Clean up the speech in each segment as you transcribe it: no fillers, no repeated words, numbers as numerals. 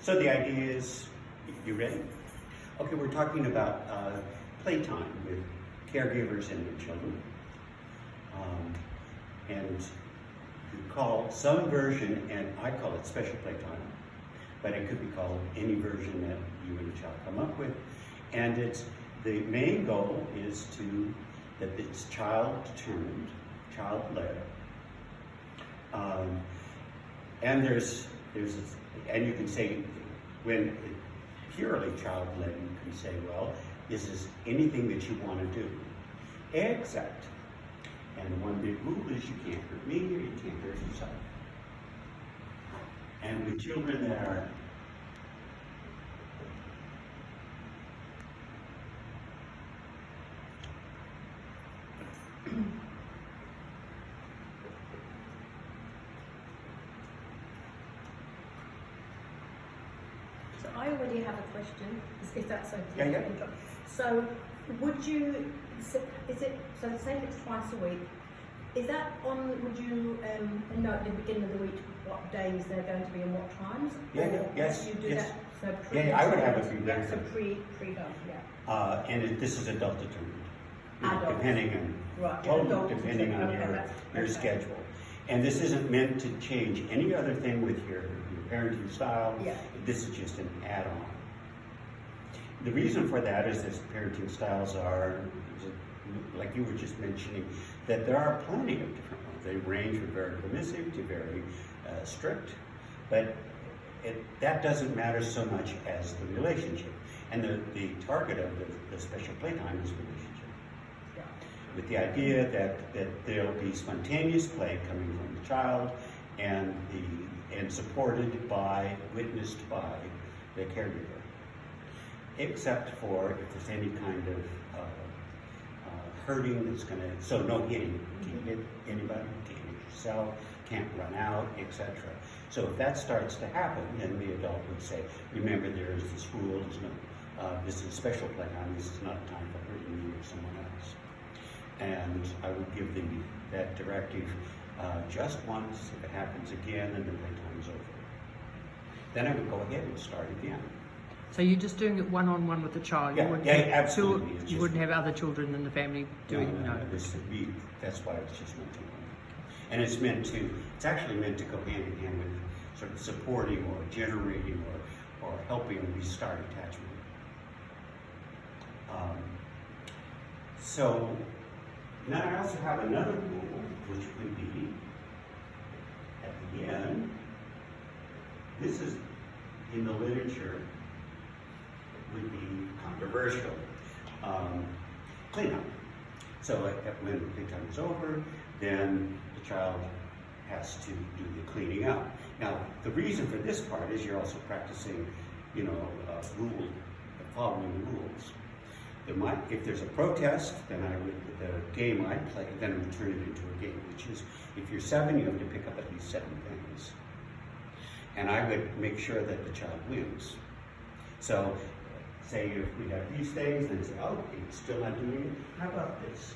So the idea is, you ready? Okay, we're talking about playtime with caregivers and their children. And you call some version, and I call it special playtime, but it could be called any version that you and the child come up with. And the main goal is that it's child-determined, child-led. And and you can say, when purely child-led, you can say, well, is this anything that you want to do? Except, and the one big rule is you can't hurt me or you can't hurt yourself. And with children that are So I already have a question, if that's okay. Yeah. So would you, so say if it's twice a week, is that would you know at the beginning of the week what days they're going to be and what times? Yes. You do that, so I would have it be very so pre-done, yeah. and this is adult determined. Adult. Depending on, depending on your schedule. And this isn't meant to change any other thing with your parenting style. Yeah. This is just an add-on. The reason for that is that parenting styles are, like you were just mentioning, that there are plenty of different ones. They range from very permissive to very strict, but that doesn't matter so much as the relationship. And the target of the special playtime is relationship. Yeah. With the idea that there'll be spontaneous play coming from the child and supported by, witnessed by the caregiver. Except for if there's any kind of hurting that's going to, so no hitting, can't hit anybody, can't hit yourself, can't run out, etc. So if that starts to happen, then the adult would say, remember there is this rule, this is a special playtime, this is not a time for hurting you or someone else. And I would give that directive just once. If it happens again, then the playtime is over. Then I would go ahead and start again. So you're just doing it one-on-one with the child? Yeah, absolutely. You wouldn't have other children in the family doing No. That's why it's just meant to one. And it's actually meant to go hand in hand with sort of supporting or generating or helping restart attachment. So now I also have another rule, which would be at the end. This is in the literature, would be controversial. Cleanup. So when the playtime is over, then the child has to do the cleaning up. Now, the reason for this part is you're also practicing, following the rules. If there's a protest, then the game I play, then I would turn it into a game, which is, if you're 7, you have to pick up at least 7 things. And I would make sure that the child wins. So, say if we have these things, then say, oh, you're still not doing it? How about this?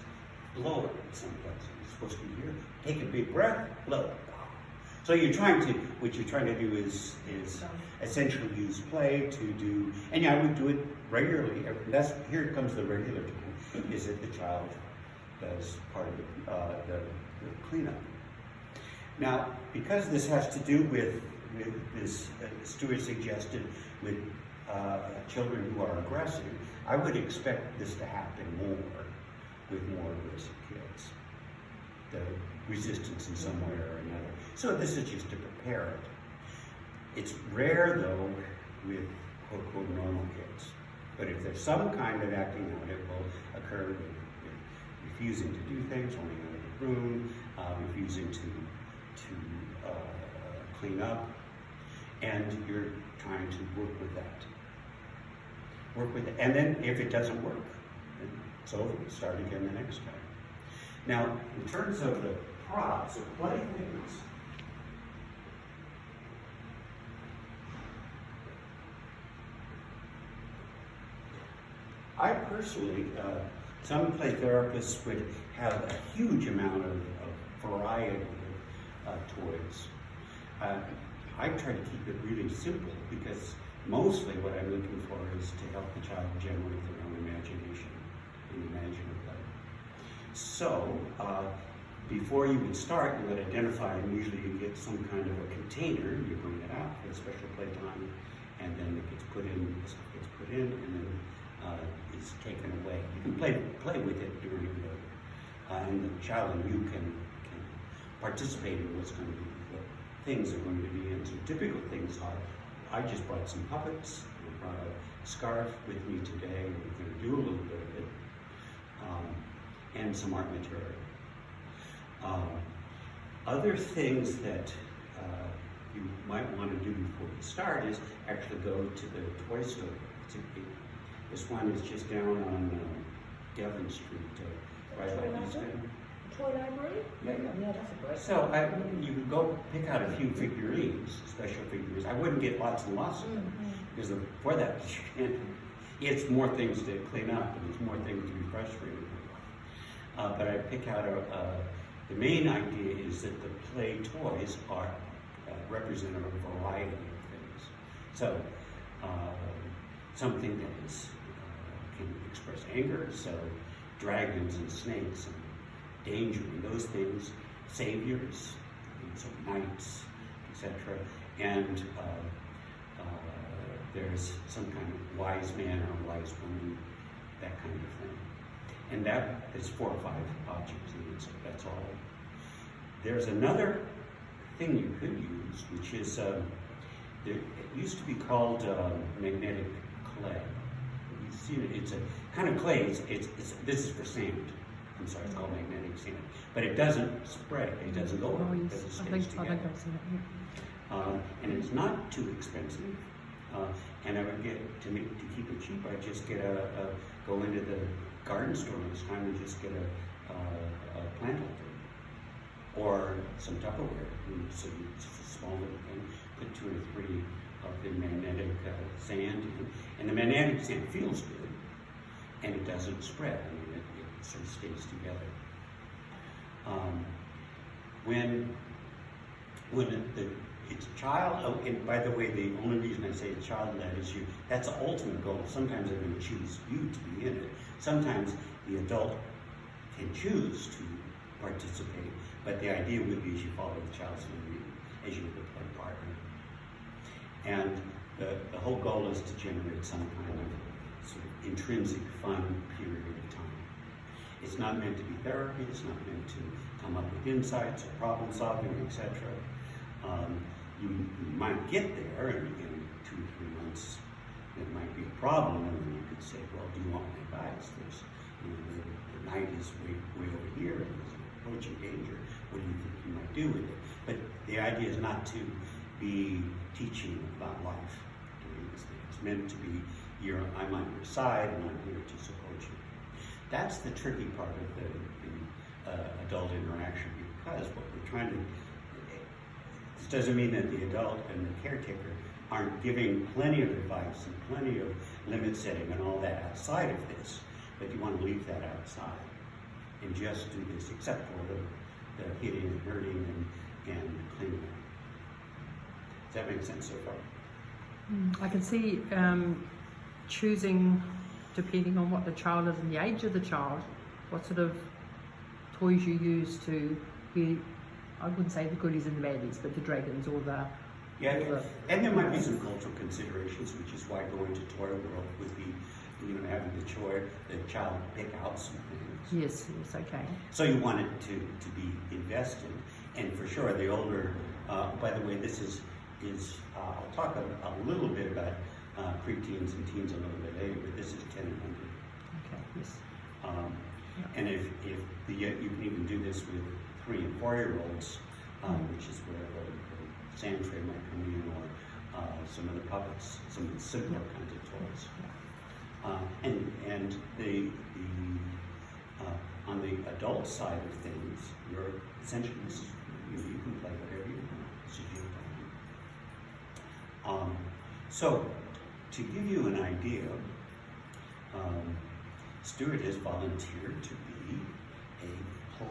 Blow it someplace. You're supposed to be here. Take a big breath, blow it. So what you're trying to do is essentially use play to do, and I would do it regularly. Here comes the regular time, is that the child does part of the cleanup. Now, because this has to do with this, Stuart suggested, with children who are aggressive, I would expect this to happen more with more aggressive kids. The resistance in some way or another. So this is just to prepare it. It's rare, though, with quote-unquote normal kids. But if there's some kind of acting out, it will occur with refusing to do things, running out of the room, refusing to clean up, and you're trying to work with that. And then if it doesn't work, then it's over. Start again the next time. Now, in terms of the props or play things, I personally, some play therapists would have a huge amount of variety of toys. I try to keep it really simple because mostly what I'm looking for is to help the child generate their own imagination and imagine a play. So, before you would start, you would identify, and usually you get some kind of a container, you bring it out for a special playtime, and then it gets put in, the stuff gets put in, and then is taken away. You can play with it during the, and the child and you can participate in what's going to be, what things are going to be in. So typical things are, I just brought some puppets, I brought a scarf with me today, we're going to do a little bit of it, and some art material. Other things that you might want to do before you start is actually go to the toy store. This one is just down on Devon Street, right by East End. Toy library? Yeah. Yeah, that's a great. So you could go pick out a few figurines, special figurines. I wouldn't get lots and lots of them because for that it's more things to clean up and it's more things to be frustrated with. But I pick out the main idea is that the play toys are represent a variety of things. So something that is can express anger. So dragons and snakes and danger and those things, saviors, and so knights, etc. And there's some kind of wise man or wise woman, that kind of thing. And that is 4 or 5 objects, and that's all. There's another thing you could use, which is, it used to be called magnetic clay. You see it, it's a kind of clay, this is for sand. I'm sorry, it's called magnetic sand. But it doesn't spread, it doesn't go over, it doesn't stay together. I think I've seen it, yeah. And it's not too expensive. And I would get, to keep it cheap, I'd just get go into the garden store this time and just get a plant holder. Or some Tupperware, so it's a small little thing, put 2 or 3 of the magnetic sand in. And the magnetic sand feels good, and it doesn't spread. I mean, it sort of stays together. When it's child, and by the way, the only reason I say it's child-led is that's the ultimate goal. Sometimes they're going to choose you to be in it. Sometimes the adult can choose to participate, but the idea would be as you follow the child's lead, as you would play partner. And the whole goal is to generate some kind of sort of intrinsic fun period of time. It's not meant to be therapy, it's not meant to come up with insights or problem solving, etc. You might get there, and in 2 or 3 months it might be a problem, and then you could say, well, do you want my advice? There's, the night is way over here, and there's approaching danger. What do you think you might do with it? But the idea is not to be teaching about life during this thing. It's meant to be, I'm on your side, and I'm here to support you. That's the tricky part of the adult interaction, because what we're trying to, this doesn't mean that the adult and the caretaker aren't giving plenty of advice and plenty of limit setting and all that outside of this, but you want to leave that outside and just do this, except for the hitting and hurting and cleaning up. Does that make sense so far? I can see choosing, depending on what the child is and the age of the child, what sort of toys you use to be, I wouldn't say the goodies and the baddies, but the dragons or the... Yeah, and there might be some cultural considerations, which is why going to Toy World would be, having the child pick out some things. Yes, okay. So you want it to be invested, and for sure the older, by the way, this is I'll talk a little bit about preteens and teens a little bit later, but this is 10 and under. Okay, yes. And if you can even do this with 3 and 4-year-olds, which is where the sand tray might come in, or some of the puppets, some of the simpler kinds of toys. And the on the adult side of things, you're essentially, you can play whatever you want. This is your time. So, to give you an idea, Stuart has volunteered to be a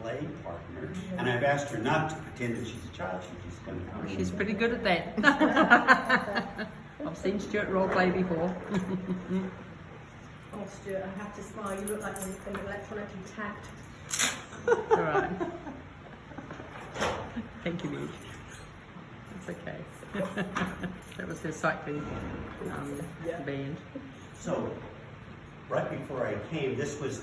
play partner, and I've asked her not to pretend that she's a child. She's just going to come. She's pretty good at that. I've seen Stuart role play before. Oh, Stuart, I have to smile. You look like you've been electronically tagged. All right. Thank you, Midge. It's okay. That was her cycling band. So, right before I came, this was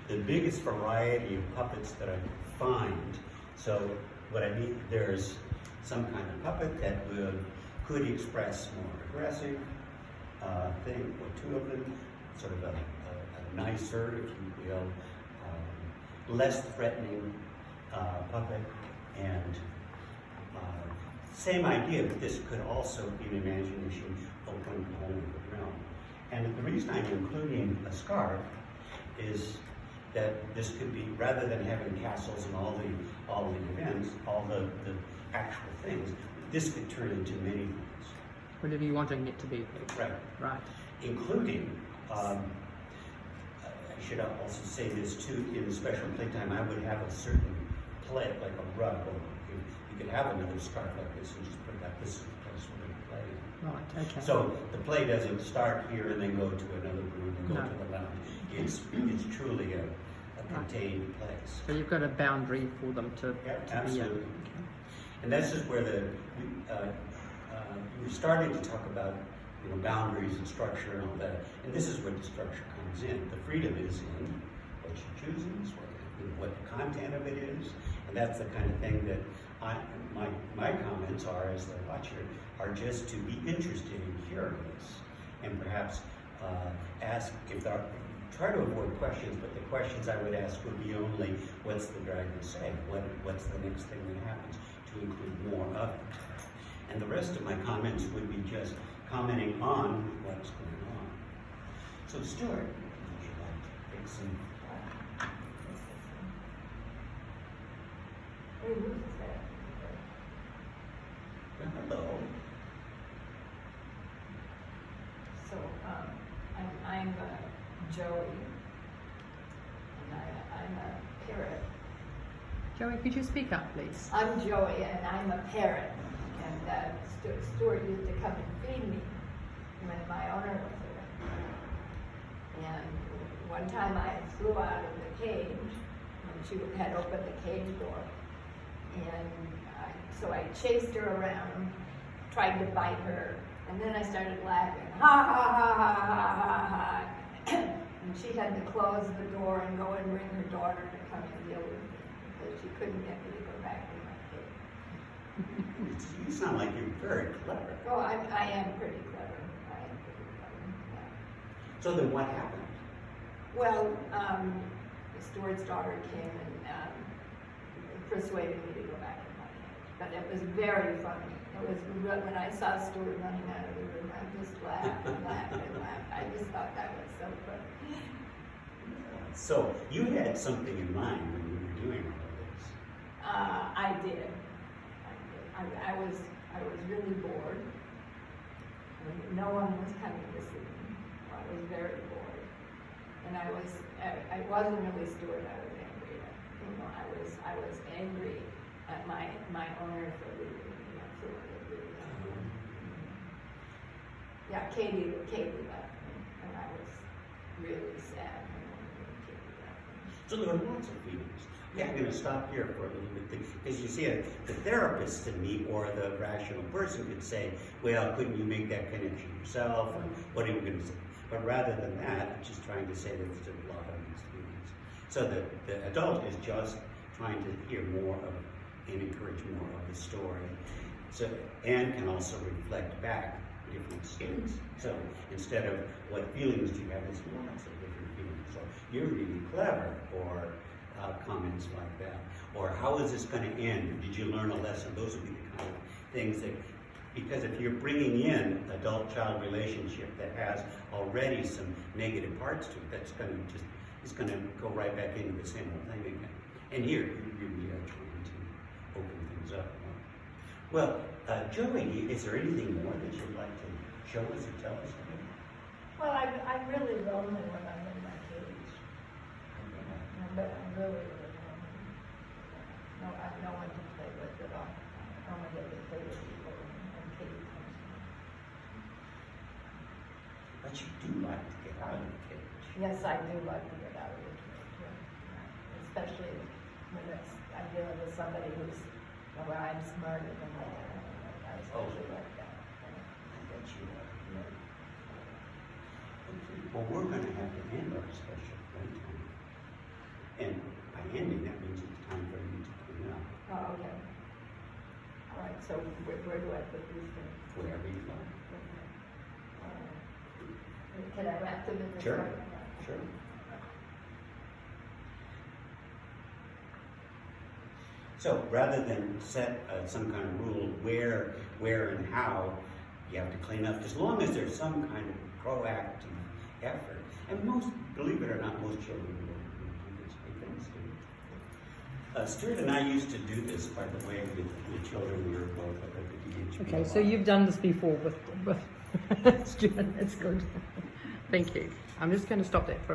the biggest variety of puppets that I could find. So, what I mean, there's some kind of puppet that could express more aggressive thing, or two of them, sort of a nicer, if you will, less threatening puppet, and same idea, but this could also, in imagination, open a whole new realm. And the reason I'm including a scarf is that this could be, rather than having castles and all the events, all the actual things, this could turn into many things. Whatever you wanting it to be. Right. Right. Including, I should also say this too, in special playtime, I would have a certain play, like a rug, or you could have another scarf like this and just put that, this is the place we're going to play. Right, okay. So the play doesn't start here and then go to another room and go to the lounge. It's truly a contained place. So you've got a boundary for them to Absolutely. be in. And this is where we started to talk about boundaries and structure and all that. And this is where the structure comes in. The freedom is in what you choose, what the content of it is, and that's the kind of thing that my comments are as the watcher are just to be interested and curious, and perhaps ask if there are, try to avoid questions, but the questions I would ask would be only, what's the dragon say? What's the next thing that happens? To include more of it. And the rest of my comments would be just commenting on what's going on. So Stuart, would you like to take some? Hello. So I'm Joey, and I'm a parrot. Joey, could you speak up, please? I'm Joey, and I'm a parrot. And Stuart used to come and feed me when my owner was around. And one time I flew out of the cage, and she had opened the cage door. And so I chased her around, tried to bite her, and then I started laughing. Ha ha ha ha ha ha ha. And she had to close the door and go and bring her daughter to come and deal with me because she couldn't get me to go back in my cage. You sound like you're very clever. Oh, I am pretty clever. I am pretty clever. Yeah. So then what happened? Well, Stuart's daughter came and persuaded me to go back in my cage. But it was very funny. It was when I saw Stuart running out of the room, I just laughed and laughed and laughed. I just thought that was so funny. So you had something in mind when you were doing all of this. I did. I was really bored. No one was coming to see me. I was very bored, and I wasn't really Stuart. I was angry. I was angry at my owner for leaving me. Yeah, Katie left me, and I was really sad when Katie left me. So there were lots of feelings. Yeah, I'm going to stop here for a little bit because you see, the therapist to me or the rational person could say, well, couldn't you make that connection yourself? Or what are you going to say? But rather than that, I'm just trying to say that there's a lot of these feelings. So the adult is just trying to hear more of and encourage more of the story. So, and can also reflect back different states. So instead of what feelings do you have, it's lots of different feelings. So you're really clever, or comments like that. Or how is this going to end? Did you learn a lesson? Those would be the kind of things that, because if you're bringing in adult-child relationship that has already some negative parts to it, that's going to just, it's going to go right back into the same old thing again. And here, you really are trying to open things up. Well, Joey, is there anything more that you'd like to show us or tell us about? Well, I'm really lonely when I'm in my cage. I'm really lonely. No, I have no one to play with at all. Only get to play with people and Katie comes. But you do like to get out of the cage. Yes, I do like to get out of the cage, yeah. Especially when I'm dealing with somebody who's, well, I'm smarter than I am. I especially like that. I bet you are. Okay, well, we're gonna have to end our special playtime. And by ending, that means it's time for you to clean up, Oh, okay. All right, so where do I put these things? wherever you like. Can I wrap them in the Sure. truck? Sure. So rather than set some kind of rule where and how you have to clean up, as long as there's some kind of proactive effort, and most, believe it or not, most children will do this things. Stuart and I used to do this, by the way, with the children we were both at the DHB. Okay, so you've done this before with Stuart. That's good. Thank you. I'm just going to stop that for a minute.